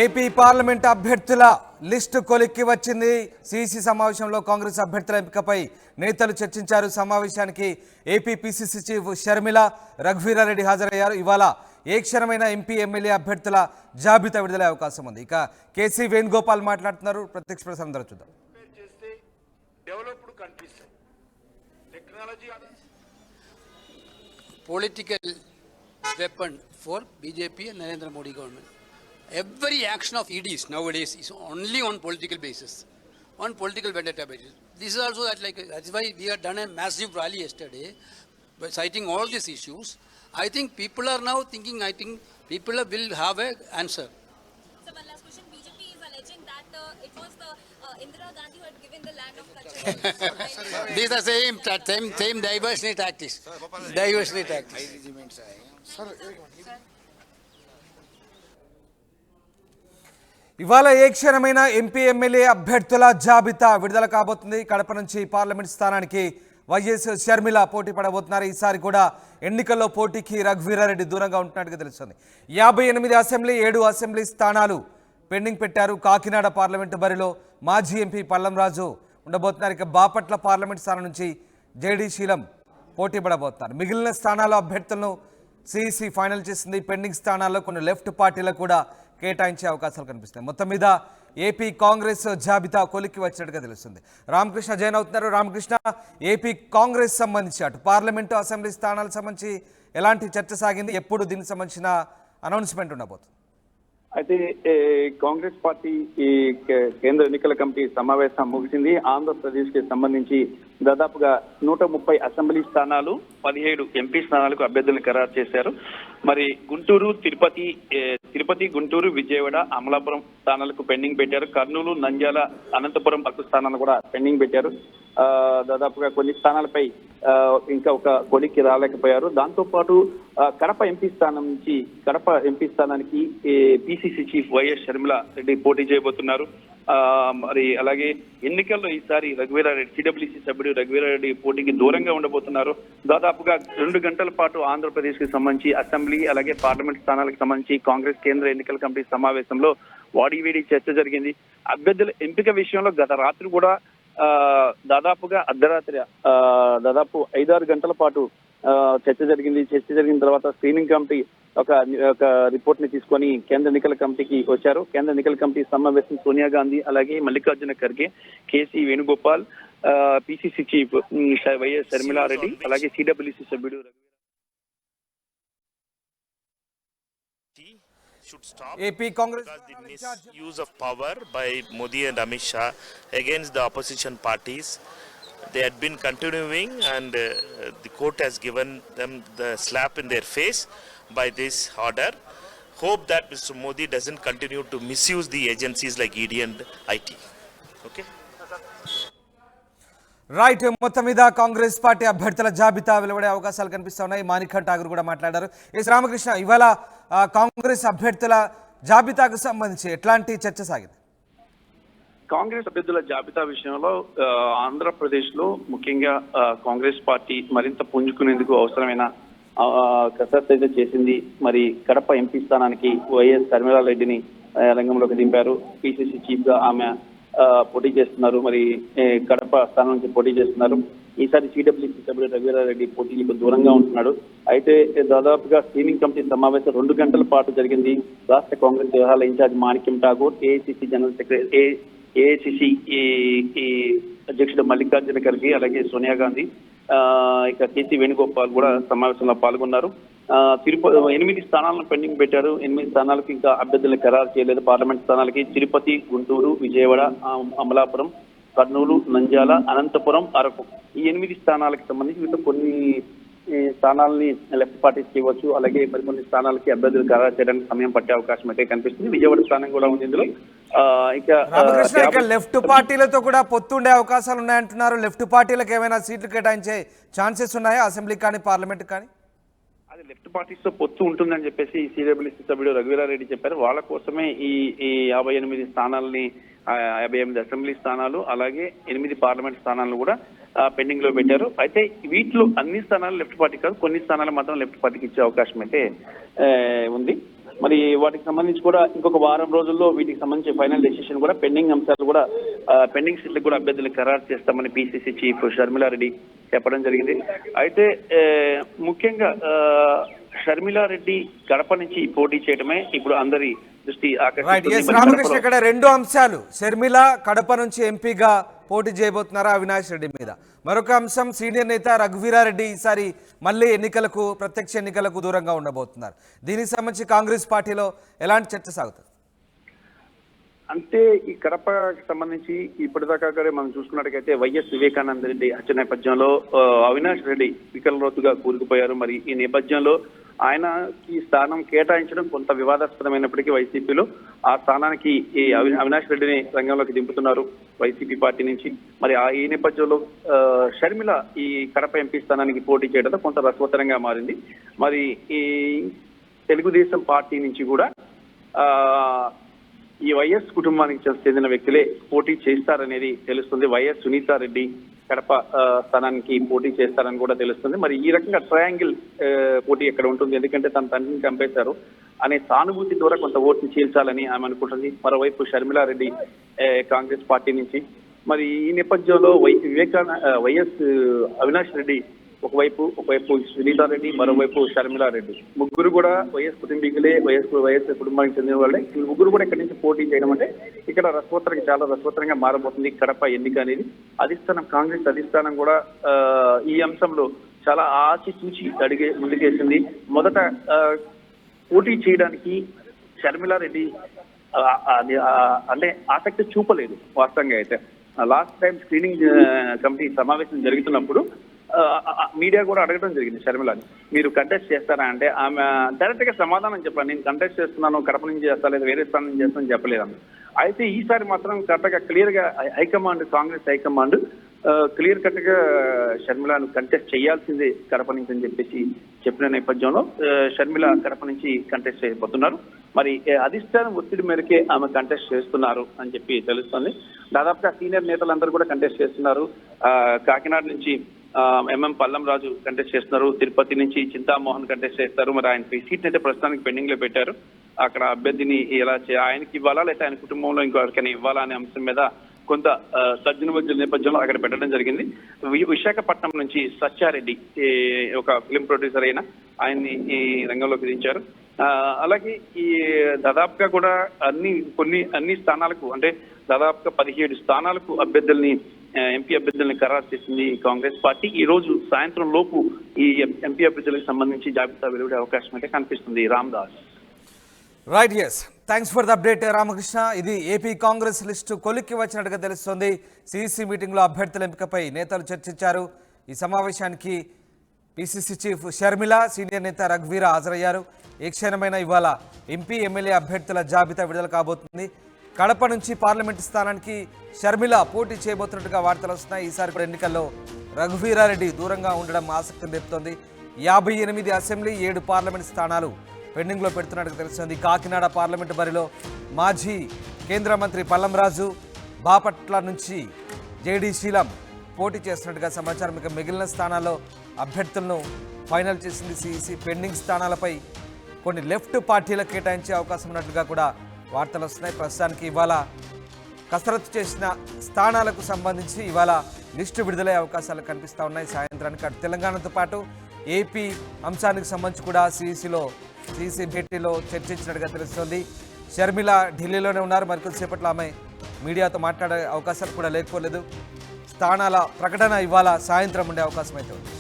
AP parliament అభ్యర్థుల list కొలిక్కి వచ్చింది. సిసి సమావేశంలో కాంగ్రెస్ అభ్యర్థుల ఎంపికపై నేతలు చర్చించారు. సమావేశానికి AP PCC chief Sharmila, Raghuveera Reddy హాజరయ్యారు. ఇవాళ ఏ క్షణమైన ఎంపీ ఎమ్మెల్యే అభ్యర్థుల జాబితా విడుదలయ్యే అవకాశం ఉంది. ఇక కేసీ వేణుగోపాల్ మాట్లాడుతున్నారు. ప్రత్యక్ష ప్రసారం ద్వారా చూద్దాం. Political weapon for BJP and Narendra Modi government. Every action of EDs nowadays is only on political basis, on political vendetta basis. This is also that's why we have done a massive rally yesterday by citing all these issues. I think people are now thinking. I think people will have an answer. So one last question. BJP is alleging that it was the Indira Gandhi who had given the land of Kachchh. These are same diversionary tactics. Diversionary tactics. ఇవాళ ఏ క్షణమైన MP MLA అభ్యర్థుల జాబితా విడుదల కాబోతుంది. కడప నుంచి parliament స్థానానికి YS Sharmila పోటీ పడబోతున్నారు. ఈసారి కూడా ఎన్నికల్లో పోటీకి రఘువీరారెడ్డి దూరంగా ఉంటున్నట్టుగా తెలుస్తుంది. 58 అసెంబ్లీ 7 అసెంబ్లీ స్థానాలు పెండింగ్ పెట్టారు. కాకినాడ పార్లమెంటు బరిలో మాజీ ఎంపీ పల్లంరాజు ఉండబోతున్నారు. ఇక బాపట్ల పార్లమెంట్ స్థానం నుంచి జేడీ శీలం పోటీ పడబోతున్నారు. మిగిలిన స్థానాల్లో అభ్యర్థులను సిఇసి ఫైనల్ చేసింది. పెండింగ్ స్థానాల్లో కొన్ని లెఫ్ట్ పార్టీలకు కూడా కేటాయించే అవకాశాలు కనిపిస్తాయి. మొత్తం మీద ఏపీ కాంగ్రెస్ జాబితా కొలిక్కి వచ్చినట్టుగా తెలుస్తుంది. రామకృష్ణ జైన్ అవుతున్నారు. రామకృష్ణ, ఏపీ కాంగ్రెస్ సంబంధించి అటు పార్లమెంటు అసెంబ్లీ స్థానాలకు సంబంధించి ఎలాంటి చర్చ సాగింది? ఎప్పుడు దీనికి సంబంధించిన అనౌన్స్మెంట్ ఉండబోతుంది? అయితే కాంగ్రెస్ పార్టీ ఈ కేంద్ర ఎన్నికల కమిటీ సమావేశం ముగిసింది. ఆంధ్రప్రదేశ్ కి సంబంధించి దాదాపుగా 130 అసెంబ్లీ స్థానాలు, 17 ఎంపీ స్థానాలకు అభ్యర్థులను ఖరారు చేశారు. మరి గుంటూరు, తిరుపతి, గుంటూరు, విజయవాడ, అమలాపురం స్థానాలకు పెండింగ్ పెట్టారు. కర్నూలు, నంద్యాల, అనంతపురం స్థానాలు కూడా పెండింగ్ పెట్టారు. దాదాపుగా కొన్ని స్థానాలపై ఇంకా ఒక కొలిక్కి రాలేకపోయారు. దాంతో పాటు కడప ఎంపీ స్థానానికి PCC chief YS Sharmila Reddy పోటీ చేయబోతున్నారు. మరి అలాగే ఎన్నికల్లో ఈసారి రఘువీరారెడ్డి, సిడబ్ల్యూసి సభ్యుడు రఘువీరారెడ్డి పోటీకి దూరంగా ఉండబోతున్నారు. దాదాపుగా 2 గంటల పాటు ఆంధ్రప్రదేశ్ కి సంబంధించి అసెంబ్లీ అలాగే పార్లమెంట్ స్థానాలకు సంబంధించి కాంగ్రెస్ కేంద్ర ఎన్నికల కమిటీ సమావేశంలో వాడివేడి చర్చ జరిగింది. అభ్యర్థుల ఎంపిక విషయంలో గత రాత్రి కూడా దాదాపుగా అర్ధరాత్రి దాదాపు 5-6 గంటల పాటు చర్చ జరిగింది. చర్చ జరిగిన తర్వాత స్క్రీనింగ్ కమిటీ ఒక రిపోర్ట్ ని తీసుకొని కేంద్ర ఎన్నికల కమిటీకి వచ్చారు. కేంద్ర ఎన్నికల కమిటీ సమావేశం సోనియా గాంధీ, అలాగే మల్లికార్జున ఖర్గే, కేసీ వేణుగోపాల్, పిసిసి చీఫ్ వైఎస్ షర్మిలారెడ్డి, అలాగే సిడబ్ల్యూసి సభ్యుడు should stop AP Congress because the misuse of power by Modi and Amit Shah against the opposition parties, they had been continuing, and the court has given them the slap in their face by this order. Hope that Mr. Modi doesn't continue to misuse the agencies like ED and IT. Okay. Right. మొత్తం మీద Congress party అభ్యర్థుల జాబితా వెలువడే అవకాశాలు కనిపిస్తా ఉన్నాయి. మాణిక్ ఠాగూర్ కూడా మాట్లాడారు. ఎస్ రామకృష్ణ, ఇవాళ కాంగ్రెస్ అభ్యర్థుల జాబితాకు సంబంధించి ఎట్లాంటి చర్చ సాగింది? కాంగ్రెస్ అభ్యర్థుల జాబితా విషయంలో ఆంధ్రప్రదేశ్ లో ముఖ్యంగా కాంగ్రెస్ పార్టీ మరింత పుంజుకునేందుకు అవసరమైన కసరత్తు అయితే చేసింది. మరి కడప ఎంపీ స్థానానికి వైఎస్ షర్మిలారెడ్డిని రంగంలోకి దింపారు. పిసిసి చీఫ్ గా ఆమె పోటీ చేస్తున్నారు. మరి కడప స్థానం నుంచి పోటీ చేస్తున్నారు. ఈసారి సిడబ్ల్యూసి సభ్యుడు రఘువీరారెడ్డి పోటీలకు దూరంగా ఉంటున్నాడు. అయితే దాదాపుగా స్క్రీనింగ్ కమిటీ సమావేశం 2 గంటల పాటు జరిగింది. రాష్ట్ర కాంగ్రెస్ వ్యవహారాల in charge Manik Tagore, AICC general secretary, AICC అధ్యక్షుడు మల్లికార్జున ఖర్గే, అలాగే సోనియా గాంధీ, ఇక కేసీ వేణుగోపాల్ కూడా సమావేశంలో పాల్గొన్నారు. 8 స్థానాలను పెండింగ్ పెట్టారు. 8 స్థానాలకు ఇంకా అభ్యర్థులను ఖరారు చేయలేదు. పార్లమెంట్ స్థానాలకి తిరుపతి, గుంటూరు, విజయవాడ, అమలాపురం, కర్నూలు, నంద్యాల, అనంతపురం, అరకు, ఈ 8 స్థానాలకు సంబంధించి వీటిలో కొన్ని స్థానాలని లెఫ్ట్ పార్టీస్ చేయవచ్చు. అలాగే మరికొన్ని స్థానాలకి అభ్యర్థులు ఖరారు చేయడానికి సమయం పట్టే అవకాశం అయితే కనిపిస్తుంది. విజయవాడ స్థానం కూడా ఉంది ఇందులో. ఇక లెఫ్ట్ పార్టీలతో కూడా పొత్తుండే అవకాశాలు ఉన్నాయంటున్నారు. లెఫ్ట్ పార్టీలకు ఏమైనా సీట్లు కేటాయించే ఛాన్సెస్ ఉన్నాయా అసెంబ్లీ కానీ పార్లమెంట్ కానీ? అది లెఫ్ట్ పార్టీస్ తో పొత్తు ఉంటుందని చెప్పేసి సిడబ్ల్యూసి సభ్యుడు రఘువీరారెడ్డి చెప్పారు. వాళ్ళ కోసమే ఈ 58 స్థానాలని, 58 అసెంబ్లీ స్థానాలు, అలాగే 8 పార్లమెంట్ స్థానాలను కూడా పెండింగ్ లో పెట్టారు. అయితే వీటిలో అన్ని స్థానాలు లెఫ్ట్ పార్టీ కాదు, కొన్ని స్థానాలు మాత్రం లెఫ్ట్ పార్టీకి ఇచ్చే అవకాశం అయితే ఉంది. మరి వాటికి సంబంధించి కూడా ఇంకొక వారం రోజుల్లో వీటికి సంబంధించి ఫైనల్ డెసిషన్ కూడా పెండింగ్ అంశాలు కూడా పెండింగ్ సీట్లకు కూడా అభ్యర్థులు ఖరారు చేస్తామని పిసిసి చీఫ్ షర్మిలారెడ్డి చెప్పడం జరిగింది. అయితే ముఖ్యంగా షర్మిలారెడ్డి కడప నుంచి పోటీ చేయడమే ఇప్పుడు అందరి దృష్టి రామకృష్ణ, ఆకర్షిస్తుంది. ఇక్కడ రెండు అంశాలు, షర్మిల కడప నుంచి ఎంపీగా పోటీ చేయబోతున్నారా అవినాష్ రెడ్డి మీద, మరొక అంశం సీనియర్ నేత రఘువీరారెడ్డి ఈసారి మళ్ళీ ప్రత్యక్ష ఎన్నికలకు దూరంగా ఉండబోతున్నారు. దీనికి సంబంధించి కాంగ్రెస్ పార్టీలో ఎలాంటి చర్చ సాగుతుంది? అంటే ఈ కడపకి సంబంధించి ఇప్పటిదాకా మనం చూసుకున్నట్టుగైతే వైఎస్ వివేకానంద రెడ్డి హత్య నేపథ్యంలో అవినాష్ రెడ్డి వికలరోతుగా కూరుకుపోయారు. మరి ఈ నేపథ్యంలో ఆయనకి స్థానం కేటాయించడం కొంత వివాదాస్పదమైనప్పటికీ వైసీపీలో ఆ స్థానానికి ఈ అవినాష్ రెడ్డిని రంగంలోకి దింపుతున్నారు వైసీపీ పార్టీ నుంచి. మరి ఈ నేపథ్యంలో షర్మిల ఈ కడప ఎంపీ స్థానానికి పోటీ చేయడంతో కొంత రసవత్తరంగా మారింది. మరి ఈ తెలుగుదేశం పార్టీ నుంచి కూడా ఈ వైఎస్ కుటుంబానికి చెందిన వ్యక్తులే పోటీ చేస్తారనేది తెలుస్తుంది. వైఎస్ సునీతారెడ్డి కడప స్థానానికి పోటీ చేస్తారని కూడా తెలుస్తుంది. మరి ఈ రకంగా ట్రయాంగిల్ పోటీ ఎక్కడ ఉంటుంది, ఎందుకంటే తన తండ్రిని చంపేశారు అనే సానుభూతి ద్వారా కొంత ఓటుని చీల్చాలని ఆమె అనుకుంటుంది. మరోవైపు షర్మిలారెడ్డి కాంగ్రెస్ పార్టీ నుంచి. మరి ఈ నేపథ్యంలో వైఎస్ అవినాష్ రెడ్డి ఒకవైపు సునీతారెడ్డి, మరోవైపు షర్మిలారెడ్డి, ముగ్గురు కూడా వైఎస్ కుటుంబీకులే, వైఎస్ కుటుంబానికి చెందిన వాళ్ళే. ఈ ముగ్గురు కూడా ఇక్కడి నుంచి పోటీ చేయడం అంటే ఇక్కడ చాలా రసవత్తరంగా మారబోతుంది కడప ఎన్నిక అనేది. కాంగ్రెస్ అధిష్టానం కూడా ఈ అంశంలో చాలా ఆచితూచి ముందుకేసింది. మొదట పోటీ చేయడానికి షర్మిలారెడ్డి అంటే ఆసక్తి చూపలేదు. వాస్తవంగా అయితే లాస్ట్ టైం స్క్రీనింగ్ కమిటీ సమావేశం జరుగుతున్నప్పుడు మీడియా కూడా అడగడం జరిగింది షర్మిలని, మీరు కంటెస్ట్ చేస్తారా అంటే ఆమె డైరెక్ట్ గా సమాధానం చెప్పాను, నేను కంటెస్ట్ చేస్తున్నాను, కడప నుంచి చేస్తా లేదా వేరే స్థానం నుంచి చేస్తానని చెప్పలేదు. అయితే ఈసారి మాత్రం కరెక్ట్గా క్లియర్ గా కాంగ్రెస్ హైకమాండ్ క్లియర్ కట్ గా షర్మిలను కంటెస్ట్ చేయాల్సిందే కడప నుంచి అని చెప్పేసి చెప్పిన నేపథ్యంలో షర్మిల కడప నుంచి కంటెస్ట్ చేయబోతున్నారు. మరి అధిష్టానం ఒత్తిడి మేరకే ఆమె కంటెస్ట్ చేస్తున్నారు అని చెప్పి తెలుస్తుంది. దాదాపుగా సీనియర్ నేతలందరూ కూడా కంటెస్ట్ చేస్తున్నారు. కాకినాడ నుంచి ఎంఎం పల్లం రాజు కంటెస్ట్ చేస్తున్నారు, తిరుపతి నుంచి చింతామోహన్ కంటెస్ట్ చేస్తారు. మరి ఆయన సీట్ అయితే ప్రస్తుతానికి పెండింగ్ లో పెట్టారు. అక్కడ అభ్యర్థిని ఆయనకి ఇవ్వాలా లేకపోతే ఆయన కుటుంబంలో ఇంకొకరికైనా ఇవ్వాలా అనే అంశం మీద కొంత తర్జన నేపథ్యంలో అక్కడ పెట్టడం జరిగింది. విశాఖపట్నం నుంచి సత్యారెడ్డి ఒక ఫిలిం ప్రొడ్యూసర్ అయిన ఆయన్ని ఈ రంగంలోకి దించారు. అలాగే ఈ దాదాపుగా కూడా అన్ని స్థానాలకు అంటే దాదాపుగా 17 స్థానాలకు ఎంపీ అభ్యర్థుల్ని ఖరారు చేసింది కాంగ్రెస్ పార్టీ. ఈ రోజు సాయంత్రం లోపు ఈ ఎంపీ అభ్యర్థులకు సంబంధించి జాబితా వెలువడే అవకాశం అయితే కనిపిస్తుంది. Ramdas. Right, yes, thanks for the update Ramakrishna. ఇది ఏపీ కాంగ్రెస్ లిస్టు కొలిక్కి వచ్చినట్టుగా తెలుస్తోంది. సిఇసి మీటింగ్లో అభ్యర్థుల ఎంపికపై నేతలు చర్చించారు. ఈ సమావేశానికి పిసిసి చీఫ్ షర్మిల, సీనియర్ నేత రఘువీర హాజరయ్యారు. ఏ క్షణమైన ఇవాళ ఎంపీ ఎమ్మెల్యే అభ్యర్థుల జాబితా విడుదల కాబోతుంది. కడప నుంచి పార్లమెంటు స్థానానికి షర్మిల పోటీ చేయబోతున్నట్టుగా వార్తలు వస్తున్నాయి. ఈసారి కూడా ఎన్నికల్లో రఘువీరారెడ్డి దూరంగా ఉండడం ఆసక్తిని రేపుతోంది. 58 అసెంబ్లీ 7 పార్లమెంట్ స్థానాలు పెండింగ్లో పెడుతున్నట్టుగా తెలుస్తుంది. కాకినాడ పార్లమెంటు బరిలో మాజీ కేంద్ర మంత్రి పల్లం రాజు, బాపట్ల నుంచి జేడీ శీలం పోటీ చేస్తున్నట్టుగా సమాచారం. ఇక మిగిలిన స్థానాల్లో అభ్యర్థులను ఫైనల్ చేసింది సిఇసి. పెండింగ్ స్థానాలపై కొన్ని లెఫ్ట్ పార్టీలకు కేటాయించే అవకాశం ఉన్నట్లుగా కూడా వార్తలు వస్తున్నాయి. ప్రస్తుతానికి ఇవాళ కసరత్తు చేసిన స్థానాలకు సంబంధించి ఇవాళ లిస్టు విడుదలయ్యే అవకాశాలు కనిపిస్తూ ఉన్నాయి సాయంత్రానికి. అటు తెలంగాణతో పాటు ఏపీ అంశానికి సంబంధించి కూడా సిఇసి భేటీలో చర్చించినట్టుగా తెలుస్తోంది. షర్మిల ఢిల్లీలోనే ఉన్నారు. మరికొద్దిసేపట్లో ఆమె మీడియాతో మాట్లాడే అవకాశాలు కూడా లేకపోలేదు. స్థానాల ప్రకటన ఇవాళ సాయంత్రం ఉండే అవకాశం అయితే ఉంది.